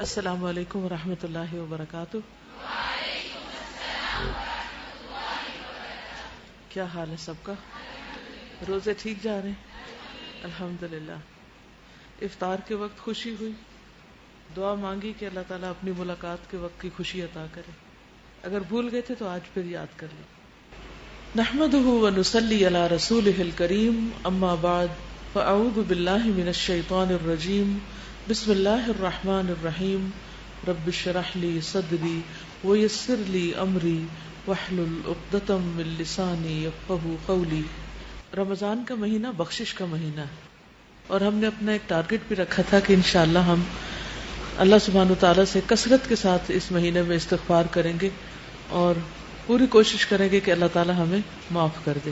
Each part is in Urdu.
السلام علیکم ورحمۃ اللہ وبرکاتہ۔ کیا حال ہے سب کا؟ روزے ٹھیک جا رہے ہیں؟ الحمدللہ۔ افطار کے وقت خوشی ہوئی، دعا مانگی کہ اللہ تعالیٰ اپنی ملاقات کے وقت کی خوشی عطا کرے۔ اگر بھول گئے تھے تو آج پھر یاد کر لیں۔ نحمده ونصلی علی رسولہ الکریم، اما بعد فاعوذ باللہ من الشیطان الرجیم، بسم اللہ الرحمن الرحیم، رب اشرح لی صدری ویسر لی امری واحلل عقدۃ من لسانی یفقہوا قولی۔ رمضان کا مہینہ بخشش کا مہینہ ہے، اور ہم نے اپنا ایک ٹارگٹ بھی رکھا تھا کہ انشاءاللہ ہم اللہ سبحانہ وتعالیٰ سے کثرت کے ساتھ اس مہینے میں استغفار کریں گے اور پوری کوشش کریں گے کہ اللہ تعالیٰ ہمیں معاف کر دے۔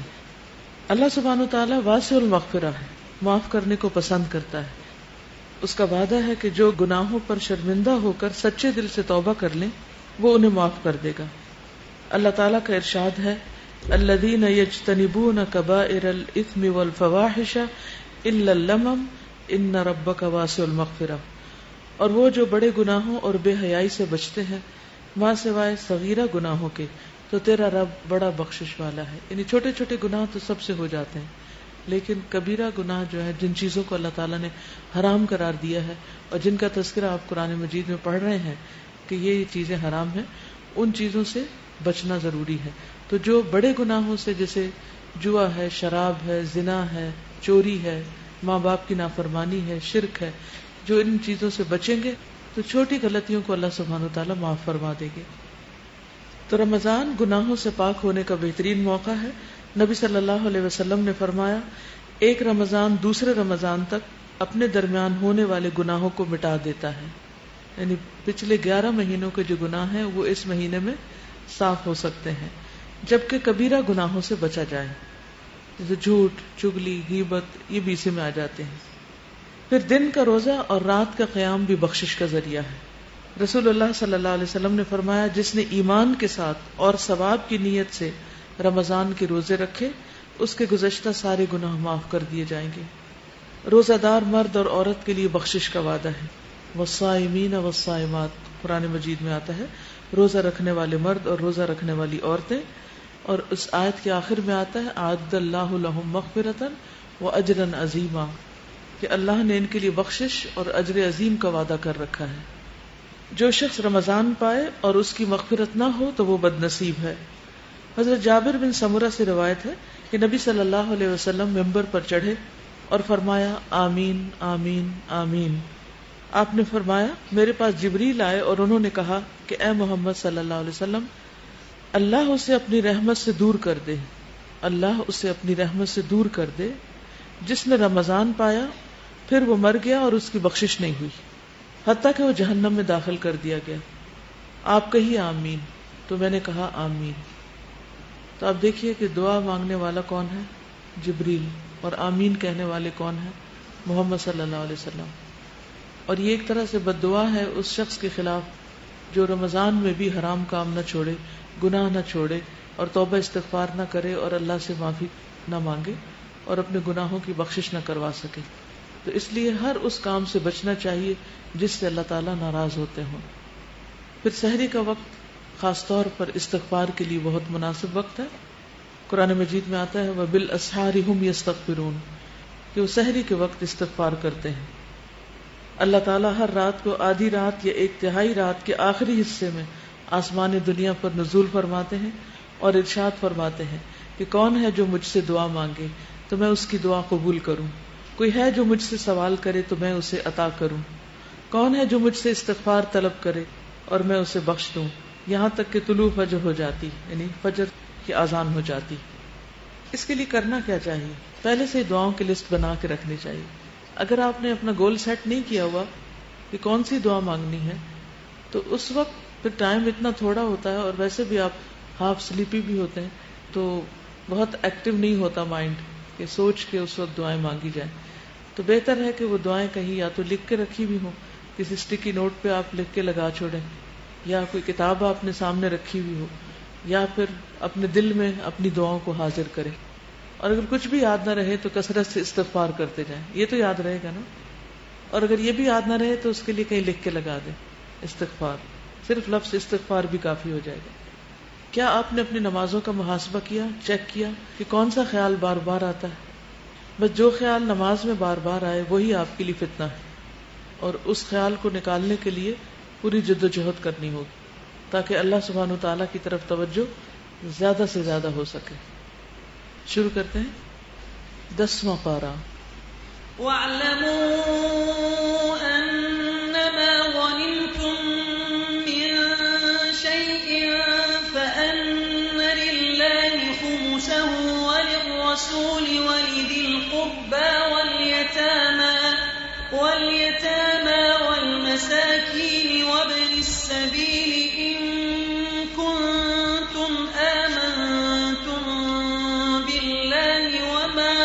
اللہ سبحانہ وتعالیٰ واسع المغفرہ ہے، معاف کرنے کو پسند کرتا ہے۔ اس کا وعدہ ہے کہ جو گناہوں پر شرمندہ ہو کر سچے دل سے توبہ کر لیں وہ انہیں معاف کر دے گا۔ اللہ تعالیٰ کا ارشاد ہے، الذین یجتنبون کبائر الاثم والفواحش الا اللمم ان ربک واسع المغفرہ، اور وہ جو بڑے گناہوں اور بے حیائی سے بچتے ہیں ماں سوائے صغیرہ گناہوں کے، تو تیرا رب بڑا بخشش والا ہے۔ یعنی چھوٹے چھوٹے گناہ تو سب سے ہو جاتے ہیں، لیکن کبیرہ گناہ جو ہے، جن چیزوں کو اللہ تعالیٰ نے حرام قرار دیا ہے اور جن کا تذکرہ آپ قرآن مجید میں پڑھ رہے ہیں کہ یہ چیزیں حرام ہیں، ان چیزوں سے بچنا ضروری ہے۔ تو جو بڑے گناہوں سے، جیسے جوا ہے، شراب ہے، زنا ہے، چوری ہے، ماں باپ کی نافرمانی ہے، شرک ہے، جو ان چیزوں سے بچیں گے تو چھوٹی غلطیوں کو اللہ سبحانہ وتعالیٰ معاف فرما دے گے۔ تو رمضان گناہوں سے پاک ہونے کا بہترین موقع ہے۔ نبی صلی اللہ علیہ وسلم نے فرمایا، ایک رمضان دوسرے رمضان تک اپنے درمیان ہونے والے گناہوں کو مٹا دیتا ہے۔ یعنی پچھلے 11 مہینوں کے جو گناہ ہیں وہ اس مہینے میں صاف ہو سکتے ہیں، جبکہ کبیرہ گناہوں سے بچا جائے، جیسے جھوٹ، چغلی، غیبت، یہ بھی اسی میں آ جاتے ہیں۔ پھر دن کا روزہ اور رات کا قیام بھی بخشش کا ذریعہ ہے۔ رسول اللہ صلی اللہ علیہ وسلم نے فرمایا، جس نے ایمان کے ساتھ اور ثواب کی نیت سے رمضان کے روزے رکھے، اس کے گزشتہ سارے گناہ معاف کر دیے جائیں گے۔ روزہ دار مرد اور عورت کے لیے بخشش کا وعدہ ہے۔ والصائمین والصائمات، قرآن مجید میں آتا ہے روزہ رکھنے والے مرد اور روزہ رکھنے والی عورتیں، اور اس آیت کے آخر میں آتا ہے اعد اللہ لہم مغفرۃ واجرا عظیما، کہ اللہ نے ان کے لیے بخشش اور اجر عظیم کا وعدہ کر رکھا ہے۔ جو شخص رمضان پائے اور اس کی مغفرت نہ ہو تو وہ بد نصیب ہے۔ حضرت جابر بن سمرہ سے روایت ہے کہ نبی صلی اللہ علیہ وسلم ممبر پر چڑھے اور فرمایا، آمین آمین آمین۔ آپ نے فرمایا، میرے پاس جبریل آئے اور انہوں نے کہا کہ اے محمد صلی اللہ علیہ وسلم، اللہ اسے اپنی رحمت سے دور کر دے، اللہ اسے اپنی رحمت سے دور کر دے جس نے رمضان پایا پھر وہ مر گیا اور اس کی بخشش نہیں ہوئی، حتیٰ کہ وہ جہنم میں داخل کر دیا گیا۔ آپ کہیے آمین۔ تو میں نے کہا آمین۔ تو آپ دیکھیے کہ دعا مانگنے والا کون ہے؟ جبریل، اور آمین کہنے والے کون ہیں؟ محمد صلی اللہ علیہ وسلم۔ اور یہ ایک طرح سے بد دعا ہے اس شخص کے خلاف جو رمضان میں بھی حرام کام نہ چھوڑے، گناہ نہ چھوڑے، اور توبہ استغفار نہ کرے اور اللہ سے معافی نہ مانگے اور اپنے گناہوں کی بخشش نہ کروا سکے۔ تو اس لیے ہر اس کام سے بچنا چاہیے جس سے اللہ تعالیٰ ناراض ہوتے ہوں۔ پھر سحری کا وقت خاص طور پر استغفار کے لیے بہت مناسب وقت ہے۔ قرآن مجید میں آتا ہے وَبِالْأَسْحَارِ هُمْ يَسْتَغْفِرُونَ، کہ وہ سحری کے وقت استغفار کرتے ہیں۔ اللہ تعالیٰ ہر رات کو آدھی رات یا ایک تہائی رات کے آخری حصے میں آسمان دنیا پر نزول فرماتے ہیں اور ارشاد فرماتے ہیں کہ کون ہے جو مجھ سے دعا مانگے تو میں اس کی دعا قبول کروں، کوئی ہے جو مجھ سے سوال کرے تو میں اسے عطا کروں، کون ہے جو مجھ سے استغفار طلب کرے اور میں اسے بخش دوں، یہاں تک کہ طلوع فجر ہو جاتی، یعنی فجر کی اذان ہو جاتی۔ اس کے لیے کرنا کیا چاہیے؟ پہلے سے دعاؤں کی لسٹ بنا کے رکھنی چاہیے۔ اگر آپ نے اپنا گول سیٹ نہیں کیا ہوا کہ کون سی دعا مانگنی ہے، تو اس وقت پھر ٹائم اتنا تھوڑا ہوتا ہے اور ویسے بھی آپ ہاف سلیپی بھی ہوتے ہیں، تو بہت ایکٹیو نہیں ہوتا مائنڈ کہ سوچ کے اس وقت دعائیں مانگی جائیں۔ تو بہتر ہے کہ وہ دعائیں کہیں یا تو لکھ کے رکھی بھی ہوں، کسی اسٹکی نوٹ پہ آپ لکھ کے لگا چھوڑیں، یا کوئی کتاب آپ نے سامنے رکھی ہوئی ہو، یا پھر اپنے دل میں اپنی دعاؤں کو حاضر کریں۔ اور اگر کچھ بھی یاد نہ رہے تو کثرت سے استغفار کرتے جائیں، یہ تو یاد رہے گا نا۔ اور اگر یہ بھی یاد نہ رہے تو اس کے لیے کہیں لکھ کے لگا دیں استغفار، صرف لفظ استغفار بھی کافی ہو جائے گا. کیا آپ نے اپنی نمازوں کا محاسبہ کیا، چیک کیا کہ کون سا خیال بار بار آتا ہے؟ بس جو خیال نماز میں بار بار آئے وہی آپ کے لیے فتنہ ہے، اور اس خیال کو نکالنے کے لیے پوری جد و جہد کرنی ہوگی تاکہ اللہ سبحانہ وتعالیٰ کی طرف توجہ زیادہ سے زیادہ ہو سکے. شروع کرتے ہیں 10واں پارہ. وَاعْلَمُوا أَنَّمَا غَنِمْتُم مِّن شَيْءٍ فَأَنَّ لِلَّهِ خُمُسَهُ وَلِلرَّسُولِ وَلِذِي الْقُرْبَىٰ وَالْيَتَامَىٰ وَالْمَسَاكِينِ وَابْنِ السَّبِيلِ إِن كُنتُمْ آمَنتُم بِاللَّهِ وَمَا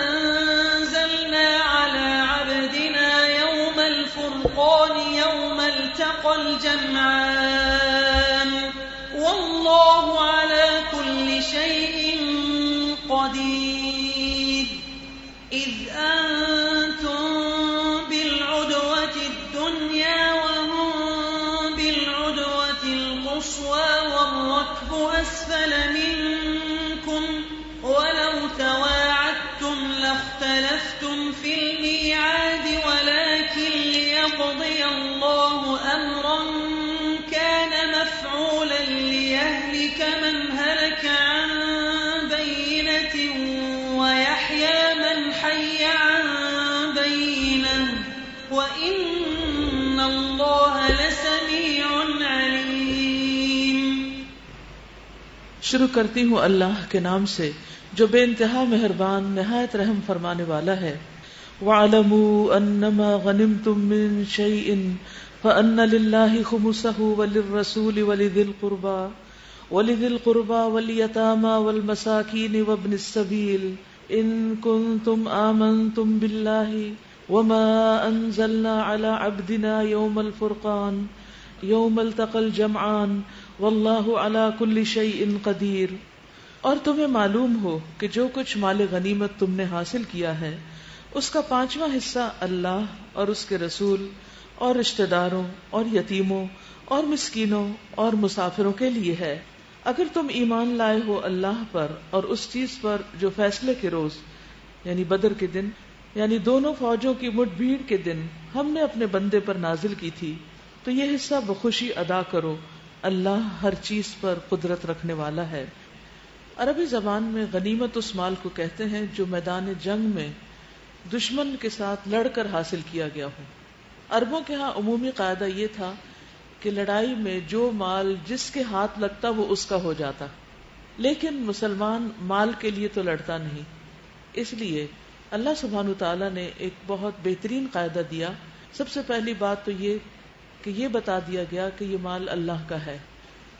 أَنزَلْنَا عَلَىٰ عَبْدِنَا يَوْمَ الْفُرْقَانِ يَوْمَ الْتَقَى الْجَمْعَانِ وَاللَّهُ عَلَىٰ كُلِّ شَيْءٍ قَدِيرٌ. إِذْ أَنتُم بِالْعُدْوَةِ الدُّنْيَا وَهُم بِالْعُدْوَةِ الْقُصْوَىٰ وَالرَّكْبُ أَسْفَلَ مِنكُمْ وَلَوْ تَوَاعَدتُّمْ لَاخْتَلَفْتُمْ فِي الْمِيعَادِ وَلَٰكِن لِّيَقْضِيَ اللَّهُ أَمْرًا كَانَ مَفْعُولًا لِّيَهْلِكَ مَنْ هَلَكَ عَن بَيِّنَةٍ وَيَحْيَىٰ مَنْ حَيَّ عَن بَيِّنَةٍ وَإِنَّ اللَّهَ لَسَمِيعٌ عَلِيمٌ. شروع کرتی ہوں اللہ کے نام سے جو بے انتہا مہربان نہایت رحم فرمانے والا ہے. وَاعْلَمُوا أَنَّمَا غَنِمْتُم مِّن شَيْءٍ فَأَنَّ لِلَّهِ خُمُسَهُ وَلِلرَّسُولِ وَلِذِي الْقُرْبَىٰ وَالْيَتَامَىٰ وَالْمَسَاكِينِ وَابْنِ السَّبِيلِ إِن كُنتُمْ آمَنتُم بِاللَّهِ وَمَا أَنزَلْنَا عَلَىٰ عَبْدِنَا يَوْمَ الْفُرْقَانِ يَوْمَ الْتَقَى الْجَمْعَانِ وَاللَّهُ عَلَىٰ كُلِّ شَيْءٍ قَدِيرٌ. اور تمہیں معلوم ہو کہ جو کچھ مال غنیمت تم نے حاصل کیا ہے اس کا 5واں حصہ اللہ اور اس کے رسول اور رشتہ داروں اور یتیموں اور مسکینوں اور مسافروں کے لیے ہے. اگر تم ایمان لائے ہو اللہ پر اور اس چیز پر جو فیصلے کے روز یعنی بدر کے دن یعنی دونوں فوجوں کی مٹ بھیڑ کے دن ہم نے اپنے بندے پر نازل کی تھی تو یہ حصہ بخوشی ادا کرو. اللہ ہر چیز پر قدرت رکھنے والا ہے. عربی زبان میں غنیمت اس مال کو کہتے ہیں جو میدان جنگ میں دشمن کے ساتھ لڑ کر حاصل کیا گیا ہو. عربوں کے ہاں عمومی قاعدہ یہ تھا کہ لڑائی میں جو مال جس کے ہاتھ لگتا وہ اس کا ہو جاتا، لیکن مسلمان مال کے لیے تو لڑتا نہیں. اس لیے اللہ سبحانہ تعالیٰ نے ایک بہت بہترین قاعدہ دیا. سب سے پہلی بات تو یہ کہ یہ بتا دیا گیا کہ یہ مال اللہ کا ہے.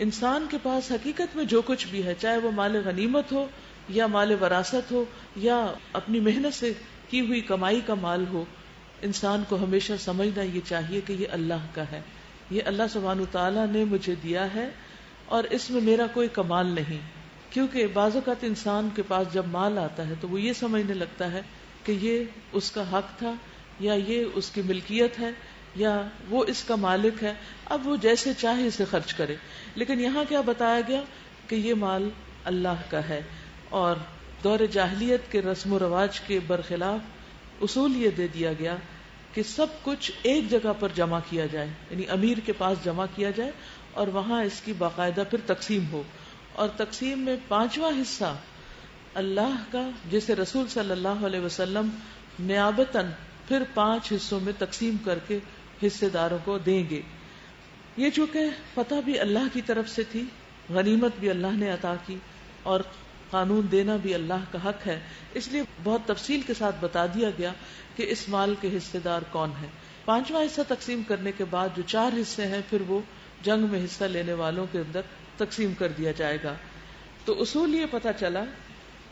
انسان کے پاس حقیقت میں جو کچھ بھی ہے، چاہے وہ مال غنیمت ہو یا مال وراثت ہو یا اپنی محنت سے کی ہوئی کمائی کا مال ہو، انسان کو ہمیشہ سمجھنا یہ چاہیے کہ یہ اللہ کا ہے، یہ اللہ سبحانہ تعالیٰ نے مجھے دیا ہے اور اس میں میرا کوئی کمال نہیں. کیونکہ بعض اوقات انسان کے پاس جب مال آتا ہے تو وہ یہ سمجھنے لگتا ہے کہ یہ اس کا حق تھا یا یہ اس کی ملکیت ہے یا وہ اس کا مالک ہے، اب وہ جیسے چاہے اسے خرچ کرے. لیکن یہاں کیا بتایا گیا کہ یہ مال اللہ کا ہے. اور دور جاہلیت کے رسم و رواج کے برخلاف اصول یہ دے دیا گیا کہ سب کچھ ایک جگہ پر جمع کیا جائے، یعنی امیر کے پاس جمع کیا جائے اور وہاں اس کی باقاعدہ پھر تقسیم ہو. اور تقسیم میں 5واں حصہ اللہ کا، جسے رسول صلی اللہ علیہ وسلم نیابتاً پھر 5 حصوں میں تقسیم کر کے حصے داروں کو دیں گے. یہ چونکہ فتح بھی اللہ کی طرف سے تھی، غنیمت بھی اللہ نے عطا کی اور قانون دینا بھی اللہ کا حق ہے، اس لیے بہت تفصیل کے ساتھ بتا دیا گیا کہ اس مال کے حصے دار کون ہیں. 5واں حصہ تقسیم کرنے کے بعد جو 4 حصے ہیں پھر وہ جنگ میں حصہ لینے والوں کے اندر تقسیم کر دیا جائے گا. تو اصول یہ پتہ چلا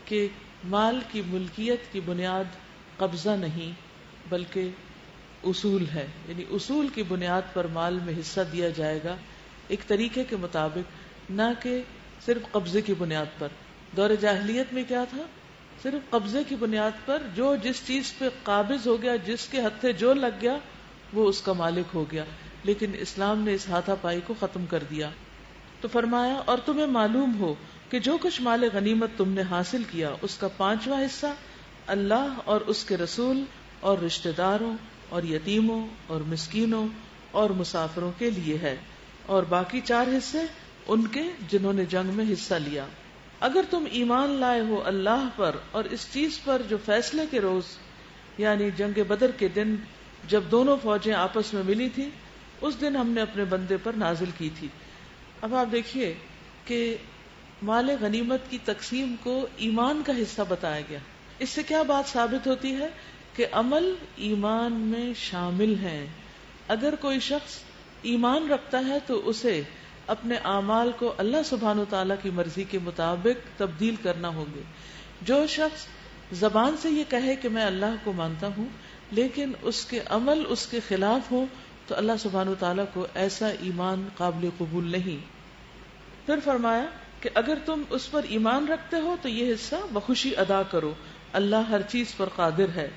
کہ مال کی ملکیت کی بنیاد قبضہ نہیں بلکہ اصول ہے، یعنی اصول کی بنیاد پر مال میں حصہ دیا جائے گا ایک طریقے کے مطابق، نہ کہ صرف قبضے کی بنیاد پر. دور جاہلیت میں کیا تھا؟ صرف قبضے کی بنیاد پر جو جس چیز پہ قابض ہو گیا، جس کے ہتھے جو لگ گیا وہ اس کا مالک ہو گیا. لیکن اسلام نے اس ہاتھا پائی کو ختم کر دیا. تو فرمایا اور تمہیں معلوم ہو کہ جو کچھ مال غنیمت تم نے حاصل کیا اس کا 5واں حصہ اللہ اور اس کے رسول اور رشتہ داروں اور یتیموں اور مسکینوں اور مسافروں کے لیے ہے، اور باقی 4 حصے ان کے جنہوں نے جنگ میں حصہ لیا. اگر تم ایمان لائے ہو اللہ پر اور اس چیز پر جو فیصلے کے روز یعنی جنگ بدر کے دن جب دونوں فوجیں آپس میں ملی تھی، اس دن ہم نے اپنے بندے پر نازل کی تھی. اب آپ دیکھیے کہ مال غنیمت کی تقسیم کو ایمان کا حصہ بتایا گیا. اس سے کیا بات ثابت ہوتی ہے کہ عمل ایمان میں شامل ہیں. اگر کوئی شخص ایمان رکھتا ہے تو اسے اپنے اعمال کو اللہ سبحانہ وتعالی کی مرضی کے مطابق تبدیل کرنا ہوں گے. جو شخص زبان سے یہ کہے کہ میں اللہ کو مانتا ہوں لیکن اس کے عمل اس کے خلاف ہو تو اللہ سبحانہ وتعالی کو ایسا ایمان قابل قبول نہیں. پھر فرمایا کہ اگر تم اس پر ایمان رکھتے ہو تو یہ حصہ بخوشی ادا کرو، اللہ ہر چیز پر قادر ہے.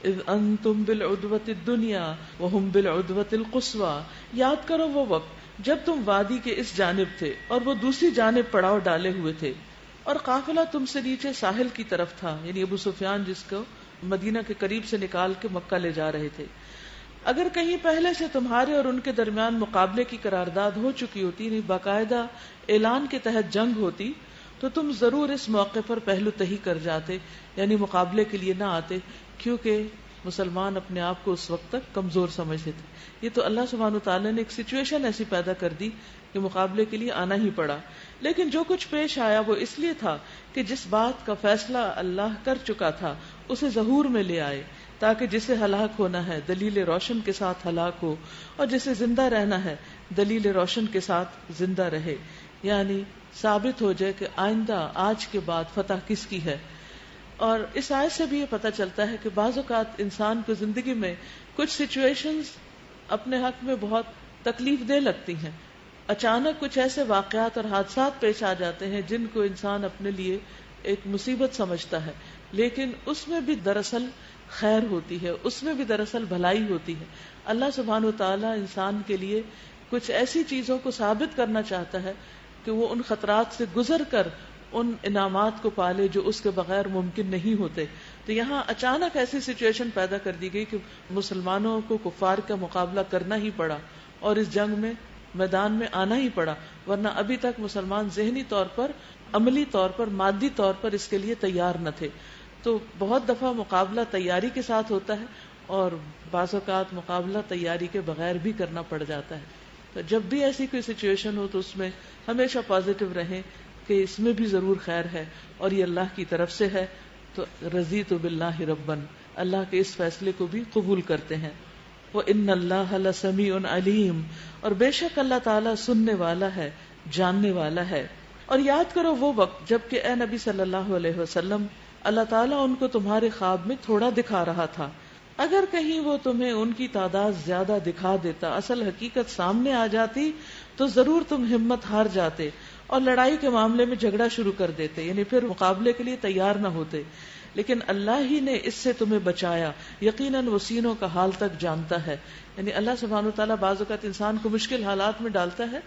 اذ انتم بالعدوۃ الدنیا وهم بالعدوۃ القصویٰ، یاد کرو وہ وقت جب تم وادی کے اس جانب تھے اور وہ دوسری جانب پڑاؤ ڈالے ہوئے تھے، اور قافلہ تم سے نیچے ساحل کی طرف تھا، یعنی ابو سفیان جس کو مدینہ کے قریب سے نکال کے مکہ لے جا رہے تھے. اگر کہیں پہلے سے تمہارے اور ان کے درمیان مقابلے کی قرارداد ہو چکی ہوتی، یعنی باقاعدہ اعلان کے تحت جنگ ہوتی، تو تم ضرور اس موقع پر پہلو تہی کر جاتے، یعنی مقابلے کے لیے نہ آتے، کیونکہ مسلمان اپنے آپ کو اس وقت تک کمزور سمجھتے تھے. یہ تو اللہ سبحانہ وتعالیٰ نے ایک سچویشن ایسی پیدا کر دی کہ مقابلے کے لیے آنا ہی پڑا. لیکن جو کچھ پیش آیا وہ اس لیے تھا کہ جس بات کا فیصلہ اللہ کر چکا تھا اسے ظہور میں لے آئے، تاکہ جسے ہلاک ہونا ہے دلیل روشن کے ساتھ ہلاک ہو، اور جسے زندہ رہنا ہے دلیل روشن کے ساتھ زندہ رہے. یعنی ثابت ہو جائے کہ آئندہ آج کے بعد فتح کس کی ہے. اور اس آیت سے بھی یہ پتہ چلتا ہے کہ بعض اوقات انسان کو زندگی میں کچھ سچویشنز اپنے حق میں بہت تکلیف دہ لگتی ہیں. اچانک کچھ ایسے واقعات اور حادثات پیش آ جاتے ہیں جن کو انسان اپنے لیے ایک مصیبت سمجھتا ہے، لیکن اس میں بھی دراصل خیر ہوتی ہے، اس میں بھی دراصل بھلائی ہوتی ہے. اللہ سبحانہ وتعالی انسان کے لیے کچھ ایسی چیزوں کو ثابت کرنا چاہتا ہے کہ وہ ان خطرات سے گزر کر ان انعامات کو پالے جو اس کے بغیر ممکن نہیں ہوتے. تو یہاں اچانک ایسی سچویشن پیدا کر دی گئی کہ مسلمانوں کو کفار کا مقابلہ کرنا ہی پڑا اور اس جنگ میں میدان میں آنا ہی پڑا، ورنہ ابھی تک مسلمان ذہنی طور پر، عملی طور پر، مادی طور پر اس کے لیے تیار نہ تھے. تو بہت دفعہ مقابلہ تیاری کے ساتھ ہوتا ہے اور بعض اوقات مقابلہ تیاری کے بغیر بھی کرنا پڑ جاتا ہے. تو جب بھی ایسی کوئی سچویشن ہو تو اس میں ہمیشہ پازیٹو رہیں کہ اس میں بھی ضرور خیر ہے اور یہ اللہ کی طرف سے ہے. تو رضیت باللہ ربًا، اللہ کے اس فیصلے کو بھی قبول کرتے ہیں. وَإِنَّ اللَّهَ لَسَمِيعٌ عَلِيمٌ، اور بے شک اللہ تعالیٰ سننے والا ہے، جاننے والا ہے. اور یاد کرو وہ وقت جب کہ اے نبی صلی اللہ علیہ وسلم اللہ تعالیٰ ان کو تمہارے خواب میں تھوڑا دکھا رہا تھا. اگر کہیں وہ تمہیں ان کی تعداد زیادہ دکھا دیتا، اصل حقیقت سامنے آ جاتی، تو ضرور تم ہمت ہار جاتے اور لڑائی کے معاملے میں جھگڑا شروع کر دیتے، یعنی پھر مقابلے کے لیے تیار نہ ہوتے. لیکن اللہ ہی نے اس سے تمہیں بچایا، یقیناً وہ سینوں کا حال تک جانتا ہے. یعنی اللہ سبحانہ وتعالیٰ بعض اوقات انسان کو مشکل حالات میں ڈالتا ہے.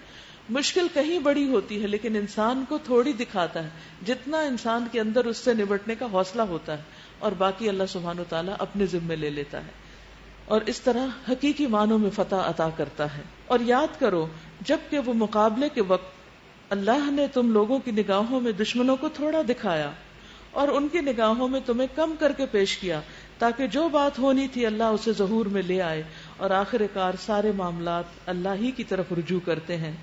مشکل کہیں بڑی ہوتی ہے لیکن انسان کو تھوڑی دکھاتا ہے جتنا انسان کے اندر اس سے نبٹنے کا حوصلہ ہوتا ہے، اور باقی اللہ سبحانہ وتعالیٰ اپنے ذمے لے لیتا ہے اور اس طرح حقیقی معنوں میں فتح عطا کرتا ہے. اور یاد کرو جب کہ وہ مقابلے کے وقت اللہ نے تم لوگوں کی نگاہوں میں دشمنوں کو تھوڑا دکھایا اور ان کی نگاہوں میں تمہیں کم کر کے پیش کیا، تاکہ جو بات ہونی تھی اللہ اسے ظہور میں لے آئے، اور آخر کار سارے معاملات اللہ ہی کی طرف رجوع کرتے ہیں.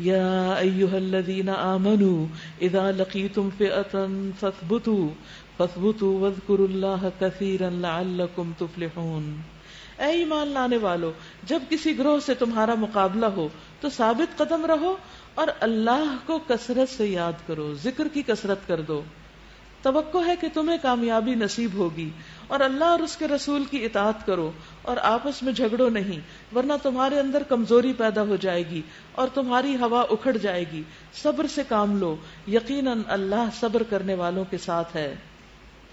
یا ایھا الذین آمنوا اذا لقیتم فئۃ فاثبتوا واذکروا اللہ کثیرا لعلکم تفلحون. اے ایمان لانے والو، جب کسی گروہ سے تمہارا مقابلہ ہو تو ثابت قدم رہو اور اللہ کو کثرت سے یاد کرو، ذکر کی کثرت کر دو. توقع ہے کہ تمہیں کامیابی نصیب ہوگی، اور اللہ اور اس کے رسول کی اطاعت کرو اور آپس میں جھگڑو نہیں، ورنہ تمہارے اندر کمزوری پیدا ہو جائے گی اور تمہاری ہوا اکھڑ جائے گی. صبر سے کام لو، یقیناً اللہ صبر کرنے والوں کے ساتھ ہے.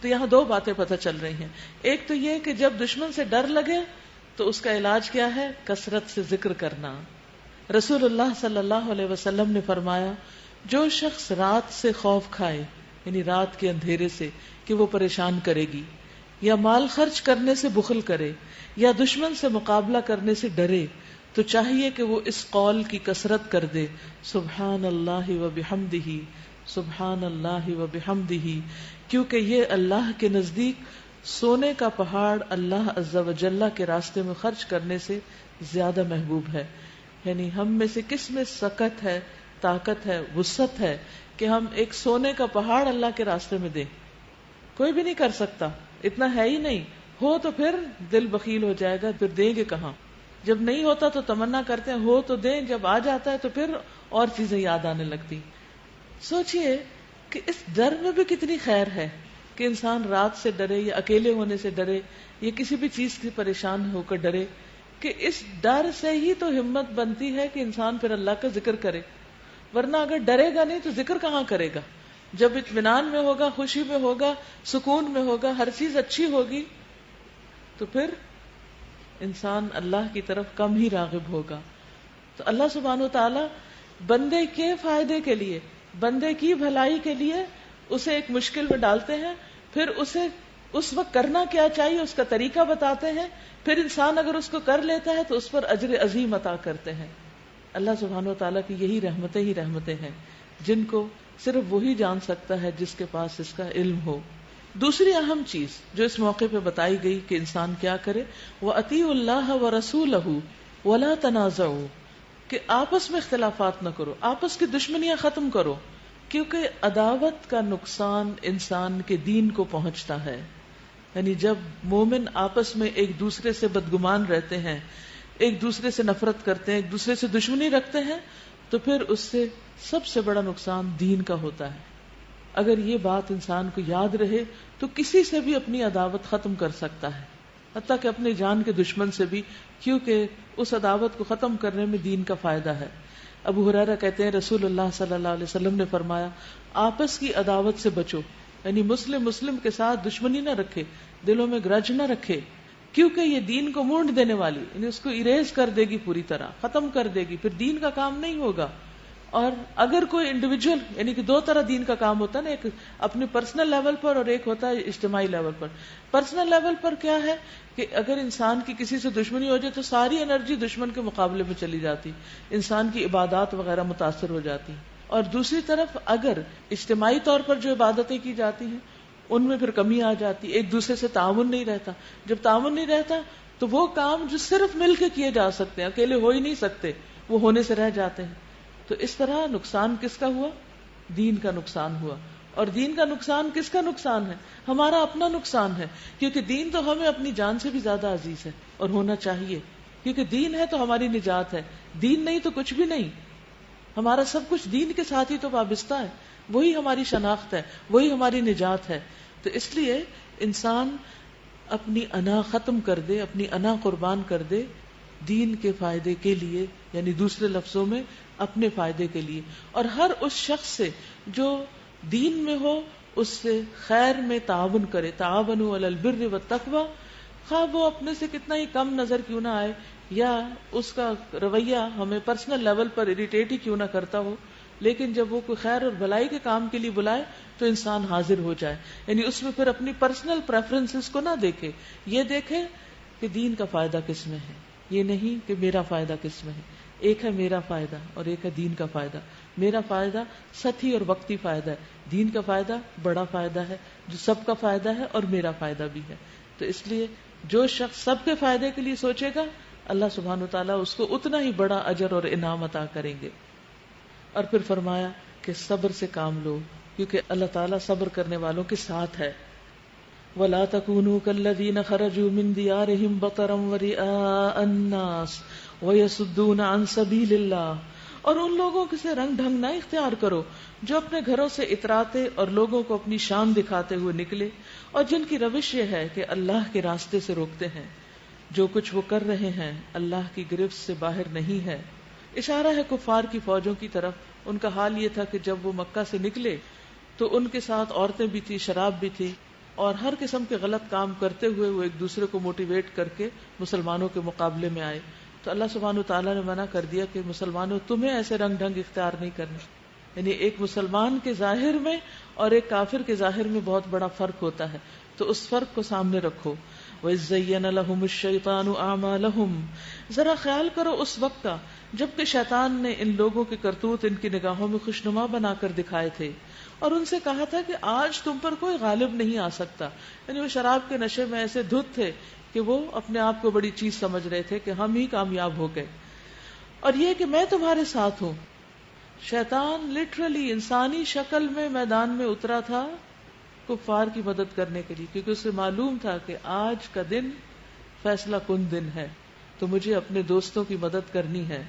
تو یہاں دو باتیں پتہ چل رہی ہیں. ایک تو یہ کہ جب دشمن سے ڈر لگے تو اس کا علاج کیا ہے؟ کثرت سے ذکر کرنا. رسول اللہ صلی اللہ علیہ وسلم نے فرمایا جو شخص رات سے خوف کھائے یعنی رات کے اندھیرے سے کہ وہ پریشان کرے گی، یا مال خرچ کرنے سے بخل کرے، یا دشمن سے مقابلہ کرنے سے ڈرے، تو چاہیے کہ وہ اس قول کی کثرت کر دے سبحان اللہ و بحمدہ سبحان اللہ و بحمدہ، کیونکہ یہ اللہ کے نزدیک سونے کا پہاڑ اللہ عز و جل کے راستے میں خرچ کرنے سے زیادہ محبوب ہے. یعنی ہم میں سے کس میں سکت ہے، طاقت ہے، وسعت ہے کہ ہم ایک سونے کا پہاڑ اللہ کے راستے میں دیں؟ کوئی بھی نہیں کر سکتا، اتنا ہے ہی نہیں. ہو تو پھر دل بخیل ہو جائے گا، پھر دیں گے کہاں؟ جب نہیں ہوتا تو تمنا کرتے ہیں ہو تو دیں، جب آ جاتا ہے تو پھر اور چیزیں یاد آنے لگتی. سوچئے کہ اس ڈر میں بھی کتنی خیر ہے کہ انسان رات سے ڈرے، یا اکیلے ہونے سے ڈرے، یا کسی بھی چیز سے پریشان ہو کر ڈرے، کہ اس ڈر سے ہی تو ہمت بنتی ہے کہ انسان پھر اللہ کا ذکر کرے. ورنہ اگر ڈرے گا نہیں تو ذکر کہاں کرے گا؟ جب اطمینان میں ہوگا، خوشی میں ہوگا، سکون میں ہوگا، ہر چیز اچھی ہوگی، تو پھر انسان اللہ کی طرف کم ہی راغب ہوگا. تو اللہ سبحانہ وتعالی بندے کے فائدے کے لیے، بندے کی بھلائی کے لیے اسے ایک مشکل میں ڈالتے ہیں، پھر اسے اس وقت کرنا کیا چاہیے اس کا طریقہ بتاتے ہیں، پھر انسان اگر اس کو کر لیتا ہے تو اس پر اجر عظیم عطا کرتے ہیں. اللہ سبحانہ وتعالی کی یہی رحمتیں ہی رحمتیں ہیں جن کو صرف وہی جان سکتا ہے جس کے پاس اس کا علم ہو. دوسری اہم چیز جو اس موقع پہ بتائی گئی کہ انسان کیا کرے، وَأَطِيعُوا اللَّهَ وَرَسُولَهُ وَلَا تَنَازَعُوا، کہ آپس میں اختلافات نہ کرو، آپس کی دشمنیاں ختم کرو، کیونکہ عداوت کا نقصان انسان کے دین کو پہنچتا ہے. یعنی جب مومن آپس میں ایک دوسرے سے بدگمان رہتے ہیں، ایک دوسرے سے نفرت کرتے ہیں، ایک دوسرے سے دشمنی رکھتے ہیں، تو پھر اس سے سب سے بڑا نقصان دین کا ہوتا ہے. اگر یہ بات انسان کو یاد رہے تو کسی سے بھی اپنی عداوت ختم کر سکتا ہے، حتیٰ کہ اپنے جان کے دشمن سے بھی، کیونکہ اس عداوت کو ختم کرنے میں دین کا فائدہ ہے. ابو ہریرہ کہتے ہیں رسول اللہ صلی اللہ علیہ وسلم نے فرمایا آپس کی عداوت سے بچو، یعنی مسلم کے ساتھ دشمنی نہ رکھے، دلوں میں گرج نہ رکھے، کیونکہ یہ دین کو مونڈ دینے والی، یعنی اس کو اریز کر دے گی، پوری طرح ختم کر دے گی، پھر دین کا کام نہیں ہوگا. اور اگر کوئی انڈیویجول، یعنی کہ دو طرح دین کا کام ہوتا ہے نا، ایک اپنے پرسنل لیول پر اور ایک ہوتا ہے اجتماعی لیول پر. پرسنل لیول پر کیا ہے کہ اگر انسان کی کسی سے دشمنی ہو جائے تو ساری انرجی دشمن کے مقابلے میں چلی جاتی، انسان کی عبادات وغیرہ متاثر ہو جاتی. اور دوسری طرف اگر اجتماعی طور پر جو عبادتیں کی جاتی ہیں ان میں پھر کمی آ جاتی، ایک دوسرے سے تعاون نہیں رہتا. جب تعاون نہیں رہتا تو وہ کام جو صرف مل کے کیے جا سکتے ہیں، اکیلے ہو ہی نہیں سکتے، وہ ہونے سے رہ جاتے ہیں. تو اس طرح نقصان کس کا ہوا؟ دین کا نقصان ہوا. اور دین کا نقصان کس کا نقصان ہے؟ ہمارا اپنا نقصان ہے، کیونکہ دین تو ہمیں اپنی جان سے بھی زیادہ عزیز ہے اور ہونا چاہیے، کیونکہ دین ہے تو ہماری نجات ہے، دین نہیں تو کچھ بھی نہیں. ہمارا سب کچھ دین کے ساتھ ہی تو وابستہ ہے، وہی ہماری شناخت ہے، وہی ہماری نجات ہے. تو اس لیے انسان اپنی انا ختم کر دے، اپنی انا قربان کر دے دین کے فائدے کے لیے، یعنی دوسرے لفظوں میں اپنے فائدے کے لیے. اور ہر اس شخص سے جو دین میں ہو اس سے خیر میں تعاون کرے. تعاونوا علی البر والتقوی، خواہ وہ اپنے سے کتنا ہی کم نظر کیوں نہ آئے، یا اس کا رویہ ہمیں پرسنل لیول پر اریٹیٹ ہی کیوں نہ کرتا ہو، لیکن جب وہ کوئی خیر اور بھلائی کے کام کے لیے بلائے تو انسان حاضر ہو جائے. یعنی اس میں پھر اپنی پرسنل پریفرنسز کو نہ دیکھے، یہ دیکھے کہ دین کا فائدہ کس میں ہے، یہ نہیں کہ میرا فائدہ کس میں ہے. ایک ہے میرا فائدہ اور ایک ہے دین کا فائدہ. میرا فائدہ سطحی اور وقتی فائدہ ہے، دین کا فائدہ بڑا فائدہ ہے جو سب کا فائدہ ہے اور میرا فائدہ بھی ہے. تو اس لیے جو شخص سب کے فائدے کے لیے سوچے گا اللہ سبحانہ وتعالیٰ اس کو اتنا ہی بڑا اجر اور انعام عطا کریں گے. اور پھر فرمایا کہ صبر سے کام لو، کیونکہ اللہ تعالیٰ صبر کرنے والوں کے ساتھ ہے. وَلَا تَكُونُوا كَالَّذِينَ خَرَجُوا مِن دِيَارِهِمْ بَطَرًا وَرِئَاءَ النَّاسِ وَيَصُدُّونَ عَن سَبِيلِ اللَّهِ، اور ان لوگوں سے رنگ ڈھنگ نہ اختیار کرو جو اپنے گھروں سے اتراتے اور لوگوں کو اپنی شان دکھاتے ہوئے نکلے، اور جن کی روش یہ ہے کہ اللہ کے راستے سے روکتے ہیں. جو کچھ وہ کر رہے ہیں اللہ کی گرفت سے باہر نہیں ہے. اشارہ ہے کفار کی فوجوں کی طرف. ان کا حال یہ تھا کہ جب وہ مکہ سے نکلے تو ان کے ساتھ عورتیں بھی تھی، شراب بھی تھی، اور ہر قسم کے غلط کام کرتے ہوئے وہ ایک دوسرے کو موٹیویٹ کر کے مسلمانوں کے مقابلے میں آئے. تو اللہ سبحانہ وتعالیٰ نے منع کر دیا کہ مسلمانوں تمہیں ایسے رنگ ڈھنگ اختیار نہیں کرنے. یعنی ایک مسلمان کے ظاہر میں اور ایک کافر کے ظاہر میں بہت بڑا فرق ہوتا ہے, تو اس فرق کو سامنے رکھو. وَإِذْ زَيَّنَ لَهُمُ الشَّيْطَانُ أَعْمَالَهُمْ, ذرا خیال کرو اس وقت کا جبکہ شیطان نے ان لوگوں کے کرتوت ان کی نگاہوں میں خوشنما بنا کر دکھائے تھے, اور ان سے کہا تھا کہ آج تم پر کوئی غالب نہیں آ سکتا. یعنی وہ شراب کے نشے میں ایسے دھت تھے کہ وہ اپنے آپ کو بڑی چیز سمجھ رہے تھے کہ ہم ہی کامیاب ہو گئے, اور یہ کہ میں تمہارے ساتھ ہوں. شیطان لٹرلی انسانی شکل میں میدان میں اترا تھا کفار کی مدد کرنے کے لیے, کیونکہ اسے معلوم تھا کہ آج کا دن فیصلہ کن دن ہے, تو مجھے اپنے دوستوں کی مدد کرنی ہے.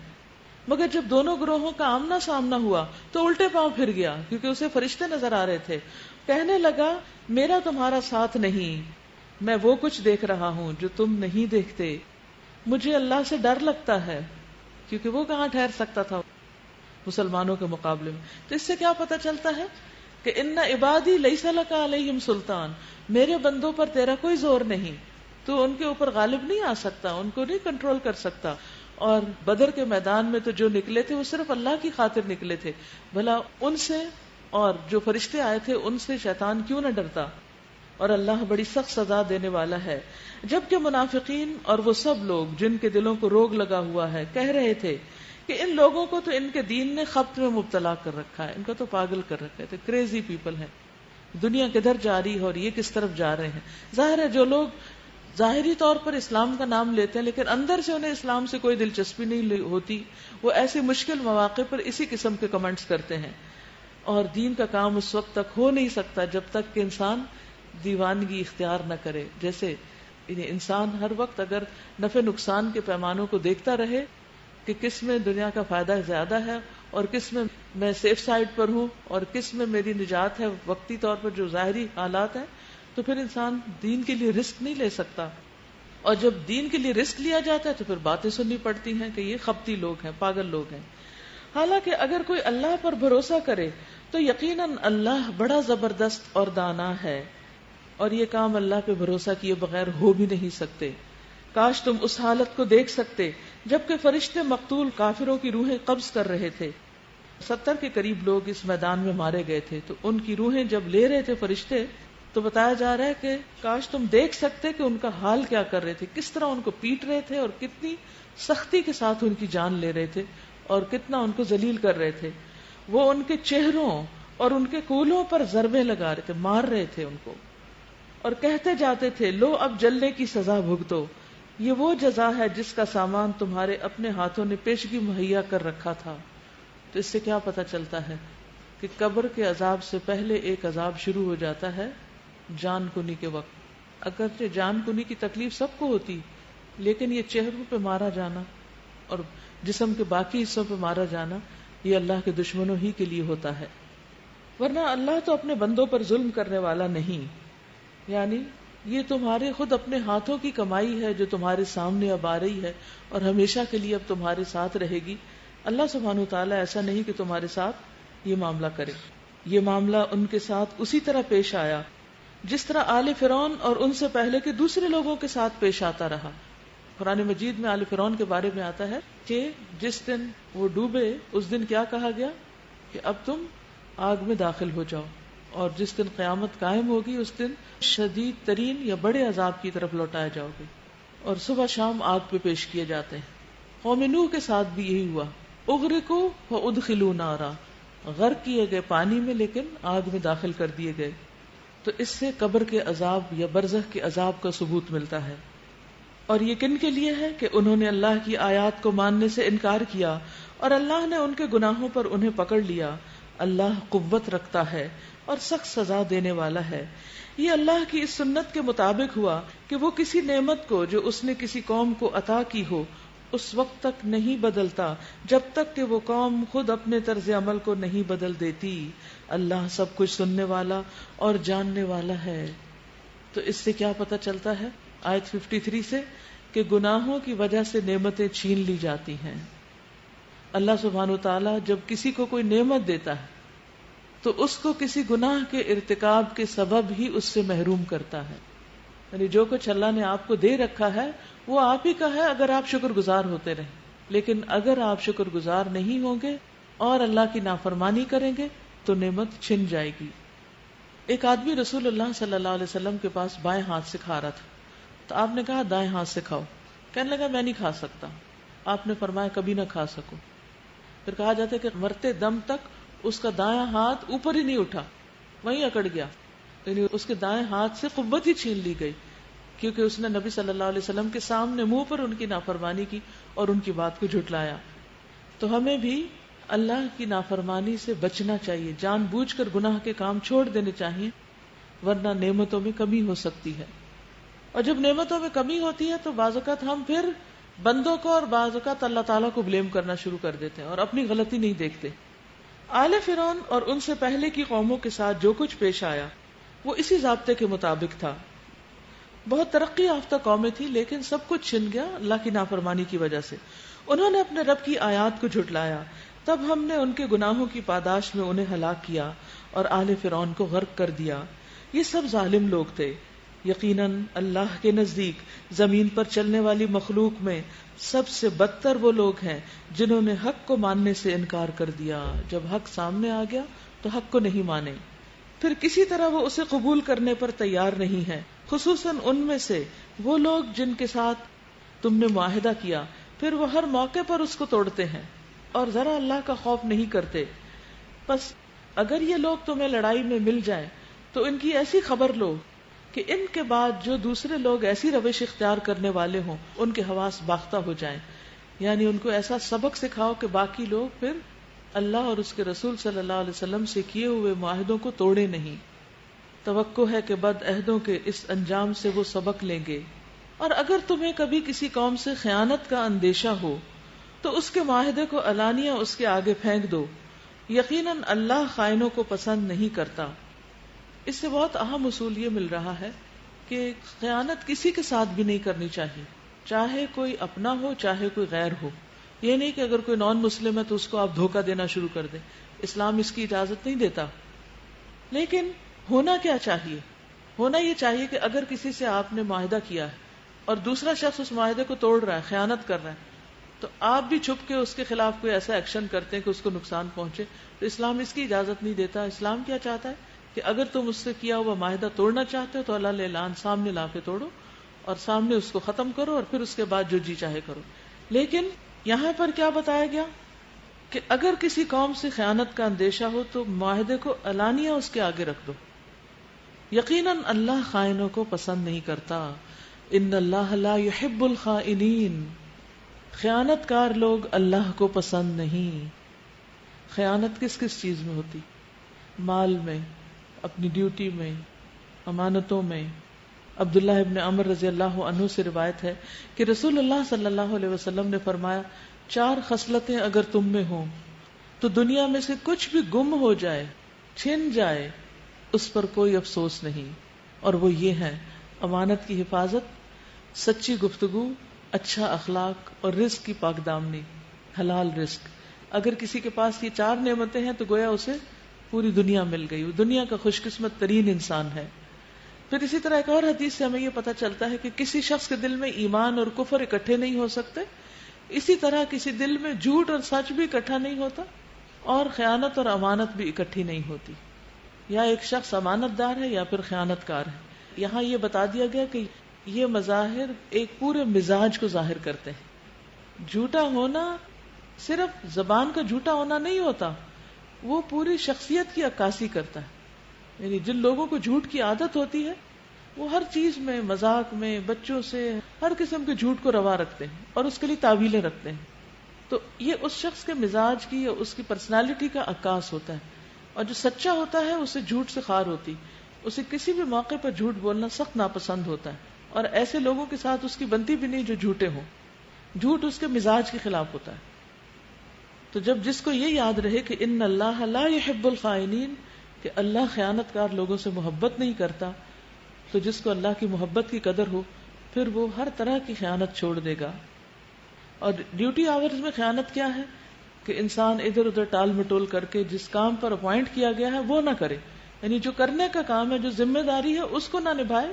مگر جب دونوں گروہوں کا آمنا سامنا ہوا تو الٹے پاؤں پھر گیا, کیونکہ اسے فرشتے نظر آ رہے تھے. کہنے لگا میرا تمہارا ساتھ نہیں, میں وہ کچھ دیکھ رہا ہوں جو تم نہیں دیکھتے. مجھے اللہ سے ڈر لگتا ہے, کیونکہ وہ کہاں ٹھہر سکتا تھا مسلمانوں کے مقابلے میں. تو اس سے کیا پتہ چلتا ہے کہ ان عبادی لیس لک علیہم سلطان, میرے بندوں پر تیرا کوئی زور نہیں, تو ان کے اوپر غالب نہیں آ سکتا, ان کو نہیں کنٹرول کر سکتا. اور بدر کے میدان میں تو جو نکلے تھے وہ صرف اللہ کی خاطر نکلے تھے, بھلا ان سے اور جو فرشتے آئے تھے ان سے شیطان کیوں نہ ڈرتا. اور اللہ بڑی سخت سزا دینے والا ہے. جبکہ منافقین اور وہ سب لوگ جن کے دلوں کو روگ لگا ہوا ہے کہہ رہے تھے کہ ان لوگوں کو تو ان کے دین نے خبط میں مبتلا کر رکھا ہے, ان کو تو پاگل کر رکھا ہے, کریزی پیپل ہیں, دنیا کدھر جا رہی ہے اور یہ کس طرف جا رہے ہیں. ظاہر ہے جو لوگ ظاہری طور پر اسلام کا نام لیتے ہیں لیکن اندر سے انہیں اسلام سے کوئی دلچسپی نہیں ہوتی, وہ ایسے مشکل مواقع پر اسی قسم کے کمنٹس کرتے ہیں. اور دین کا کام اس وقت تک ہو نہیں سکتا جب تک کہ انسان دیوانگی اختیار نہ کرے. جیسے انسان ہر وقت اگر نفع نقصان کے پیمانوں کو دیکھتا رہے کہ کس میں دنیا کا فائدہ زیادہ ہے اور کس میں سیف سائڈ پر ہوں اور کس میں میری نجات ہے وقتی طور پر جو ظاہری حالات ہیں, تو پھر انسان دین کے لیے رسک نہیں لے سکتا. اور جب دین کے لیے رسک لیا جاتا ہے تو پھر باتیں سننی پڑتی ہیں کہ یہ خبتی لوگ ہیں, پاگل لوگ ہیں. حالانکہ اگر کوئی اللہ پر بھروسہ کرے تو یقیناً اللہ بڑا زبردست اور دانا ہے, اور یہ کام اللہ پہ بھروسہ کیے بغیر ہو بھی نہیں سکتے. کاش تم اس حالت کو دیکھ سکتے جبکہ فرشتے مقتول کافروں کی روحیں قبض کر رہے تھے. 70 کے قریب لوگ اس میدان میں مارے گئے تھے, تو ان کی روحیں جب لے رہے تھے فرشتے, تو بتایا جا رہا ہے کہ کاش تم دیکھ سکتے کہ ان کا حال کیا کر رہے تھے, کس طرح ان کو پیٹ رہے تھے اور کتنی سختی کے ساتھ ان کی جان لے رہے تھے اور کتنا ان کو ذلیل کر رہے تھے. وہ ان کے چہروں اور ان کے کولوں پر ضربیں لگا رہے تھے, مار رہے تھے ان کو, اور کہتے جاتے تھے لو اب جلنے کی سزا بھگتو, یہ وہ جزا ہے جس کا سامان تمہارے اپنے ہاتھوں نے پیشگی مہیا کر رکھا تھا. تو اس سے کیا پتہ چلتا ہے کہ قبر کے عذاب سے پہلے ایک عذاب شروع ہو جاتا ہے جان کنی کے وقت. اگرچہ جان کنی کی تکلیف سب کو ہوتی, لیکن یہ چہروں پہ مارا جانا اور جسم کے باقی حصوں پہ مارا جانا یہ اللہ کے دشمنوں ہی کے لیے ہوتا ہے. ورنہ اللہ تو اپنے بندوں پر ظلم کرنے والا نہیں. یعنی یہ تمہارے خود اپنے ہاتھوں کی کمائی ہے جو تمہارے سامنے اب آ رہی ہے اور ہمیشہ کے لیے اب تمہارے ساتھ رہے گی. اللہ سبحانہ وتعالیٰ ایسا نہیں کہ تمہارے ساتھ یہ معاملہ کرے. یہ معاملہ ان کے ساتھ اسی طرح پیش آیا جس طرح آل فرعون اور ان سے پہلے کے دوسرے لوگوں کے ساتھ پیش آتا رہا. قرآن مجید میں آل فرعون کے بارے میں آتا ہے کہ جس دن وہ ڈوبے اس دن کیا کہا گیا کہ اب تم آگ میں داخل ہو جاؤ, اور جس دن قیامت قائم ہوگی اس دن شدید ترین یا بڑے عذاب کی طرف لوٹائے جاؤ گے, اور صبح شام آگ پہ پیش کیے جاتے ہیں. قوم نوح کے ساتھ بھی یہی ہوا, اغرقوا وادخلوا نارا, غرق کیے گئے پانی میں لیکن آگ میں داخل کر دیے گئے. تو اس سے قبر کے عذاب یا برزخ کے عذاب کا ثبوت ملتا ہے. اور یہ کن کے لیے ہے کہ انہوں نے اللہ کی آیات کو ماننے سے انکار کیا اور اللہ نے ان کے گناہوں پر انہیں پکڑ لیا. اللہ قوت رکھتا ہے اور سخت سزا دینے والا ہے. یہ اللہ کی اس سنت کے مطابق ہوا کہ وہ کسی نعمت کو جو اس نے کسی قوم کو عطا کی ہو اس وقت تک نہیں بدلتا جب تک کہ وہ قوم خود اپنے طرز عمل کو نہیں بدل دیتی. اللہ سب کچھ سننے والا اور جاننے والا ہے. تو اس سے کیا پتہ چلتا ہے آیت 53 سے کہ گناہوں کی وجہ سے نعمتیں چھین لی جاتی ہیں. اللہ سبحانہ وتعالیٰ جب کسی کو کوئی نعمت دیتا ہے تو اس کو کسی گناہ کے ارتکاب کے سبب ہی اس سے محروم کرتا ہے. یعنی جو کچھ اللہ نے آپ کو دے رکھا ہے وہ آپ ہی کا ہے اگر آپ شکر گزار ہوتے رہیں. لیکن اگر آپ شکر گزار نہیں ہوں گے اور اللہ کی نافرمانی کریں گے تو نعمت چھن جائے گی. ایک آدمی رسول اللہ صلی اللہ علیہ وسلم کے پاس بائیں ہاتھ سے کھا رہا تھا, تو آپ نے کہا دائیں ہاتھ سے کھاؤ. کہنے لگا میں نہیں کھا سکتا. آپ نے فرمایا کبھی نہ کھا سکو. پھر کہا جاتا ہے کہ مرتے دم تک اس کا دایاں ہاتھ اوپر ہی نہیں اٹھا, وہیں اکڑ گیا. یعنی اس کے دائیں ہاتھ سے قوت ہی چھین لی گئی, کیونکہ اس نے نبی صلی اللہ علیہ وسلم کے سامنے منہ پر ان کی نافرمانی کی اور ان کی بات کو جھٹلایا. تو ہمیں بھی اللہ کی نافرمانی سے بچنا چاہیے, جان بوجھ کر گناہ کے کام چھوڑ دینے چاہیے, ورنہ نعمتوں میں کمی ہو سکتی ہے. اور جب نعمتوں میں کمی ہوتی ہے تو بعض اوقات ہم پھر بندوں کو اور بعض اوقات اللہ تعالیٰ کو بلیم کرنا شروع کر دیتے ہیں اور اپنی غلطی نہیں دیکھتے. آل فرعون اور ان سے پہلے کی قوموں کے ساتھ جو کچھ پیش آیا وہ اسی ضابطے کے مطابق تھا. بہت ترقی یافتہ قومیں تھی لیکن سب کچھ چھن گیا اللہ کی نافرمانی کی وجہ سے. انہوں نے اپنے رب کی آیات کو جھٹلایا, تب ہم نے ان کے گناہوں کی پاداش میں انہیں ہلاک کیا اور آل فرعون کو غرق کر دیا. یہ سب ظالم لوگ تھے. یقیناً اللہ کے نزدیک زمین پر چلنے والی مخلوق میں سب سے بدتر وہ لوگ ہیں جنہوں نے حق کو ماننے سے انکار کر دیا. جب حق سامنے آ گیا تو حق کو نہیں مانے, پھر کسی طرح وہ اسے قبول کرنے پر تیار نہیں ہے, خصوصاً ان میں سے وہ لوگ جن کے ساتھ تم نے معاہدہ کیا, پھر وہ ہر موقع پر اس کو توڑتے ہیں اور ذرا اللہ کا خوف نہیں کرتے. بس اگر یہ لوگ تمہیں لڑائی میں مل جائیں تو ان کی ایسی خبر لو کہ ان کے بعد جو دوسرے لوگ ایسی روش اختیار کرنے والے ہوں ان کے حواس باختہ ہو جائیں. یعنی ان کو ایسا سبق سکھاؤ کہ باقی لوگ پھر اللہ اور اس کے رسول صلی اللہ علیہ وسلم سے کیے ہوئے معاہدوں کو توڑے نہیں. توقع ہے کہ بد عہدوں کے اس انجام سے وہ سبق لیں گے. اور اگر تمہیں کبھی کسی قوم سے خیانت کا اندیشہ ہو تو اس کے معاہدے کو علانیہ اس کے آگے پھینک دو. یقیناً اللہ خائنوں کو پسند نہیں کرتا. اس سے بہت اہم اصول یہ مل رہا ہے کہ خیانت کسی کے ساتھ بھی نہیں کرنی چاہیے, چاہے کوئی اپنا ہو چاہے کوئی غیر ہو. یہ نہیں کہ اگر کوئی نان مسلم ہے تو اس کو آپ دھوکہ دینا شروع کر دیں, اسلام اس کی اجازت نہیں دیتا. لیکن ہونا کیا چاہیے؟ ہونا یہ چاہیے کہ اگر کسی سے آپ نے معاہدہ کیا ہے اور دوسرا شخص اس معاہدے کو توڑ رہا ہے, خیانت کر رہا ہے, تو آپ بھی چھپ کے اس کے خلاف کوئی ایسا ایکشن کرتے ہیں کہ اس کو نقصان پہنچے, تو اسلام اس کی اجازت نہیں دیتا. اسلام کیا چاہتا ہے کہ اگر تم اس سے کیا ہوا معاہدہ توڑنا چاہتے ہو تو اللہ اعلان سامنے لا کے توڑو اور سامنے اس کو ختم کرو اور پھر اس کے بعد جو جی چاہے کرو. لیکن یہاں پر کیا بتایا گیا کہ اگر کسی قوم سے خیانت کا اندیشہ ہو تو معاہدے کو علانیہ اس کے آگے رکھ دو. یقیناً اللہ خائنوں کو پسند نہیں کرتا. ان اللہ لا يحب الخائنین. خیانت کار لوگ اللہ کو پسند نہیں. خیانت کس کس چیز میں ہوتی؟ مال میں, اپنی ڈیوٹی میں, امانتوں میں. عبداللہ ابن عمر رضی اللہ عنہ سے روایت ہے کہ رسول اللہ صلی اللہ علیہ وسلم نے فرمایا 4 خصلتیں اگر تم میں ہوں تو دنیا میں سے کچھ بھی گم ہو جائے, چھن جائے, اس پر کوئی افسوس نہیں. اور وہ یہ ہیں امانت کی حفاظت, سچی گفتگو, اچھا اخلاق اور رزق کی پاک دامنی, حلال رزق. اگر کسی کے پاس یہ 4 نعمتیں ہیں تو گویا اسے پوری دنیا مل گئی, وہ دنیا کا خوش قسمت ترین انسان ہے. پھر اسی طرح ایک اور حدیث سے ہمیں یہ پتہ چلتا ہے کہ کسی شخص کے دل میں ایمان اور کفر اکٹھے نہیں ہو سکتے, اسی طرح کسی دل میں جھوٹ اور سچ بھی اکٹھا نہیں ہوتا اور خیانت اور امانت بھی اکٹھی نہیں ہوتی. یا ایک شخص امانت دار ہے یا پھر خیانت کار ہے. یہاں یہ بتا دیا گیا کہ یہ مظاہر ایک پورے مزاج کو ظاہر کرتے ہیں. جھوٹا ہونا صرف زبان کا جھوٹا ہونا نہیں ہوتا, وہ پوری شخصیت کی عکاسی کرتا ہے. یعنی جن لوگوں کو جھوٹ کی عادت ہوتی ہے وہ ہر چیز میں, مذاق میں, بچوں سے, ہر قسم کے جھوٹ کو روا رکھتے ہیں اور اس کے لیے تعویلیں رکھتے ہیں. تو یہ اس شخص کے مزاج کی یا اس کی پرسنالٹی کا عکاس ہوتا ہے. اور جو سچا ہوتا ہے اسے جھوٹ سے خار ہوتی, اسے کسی بھی موقع پر جھوٹ بولنا سخت ناپسند ہوتا ہے, اور ایسے لوگوں کے ساتھ اس کی بنتی بھی نہیں جو جھوٹے ہوں. جھوٹ اس کے مزاج کے خلاف ہوتا ہے. تو جب جس کو یہ یاد رہے کہ ان اللہ لا يحب الخائنین, کہ اللہ خیانت کار لوگوں سے محبت نہیں کرتا, تو جس کو اللہ کی محبت کی قدر ہو پھر وہ ہر طرح کی خیانت چھوڑ دے گا. اور ڈیوٹی آورز میں خیانت کیا ہے کہ انسان ادھر ادھر ٹال مٹول کر کے جس کام پر اپوائنٹ کیا گیا ہے وہ نہ کرے، یعنی جو کرنے کا کام ہے، جو ذمہ داری ہے اس کو نہ نبھائے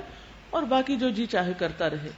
اور باقی جو جی چاہے کرتا رہے.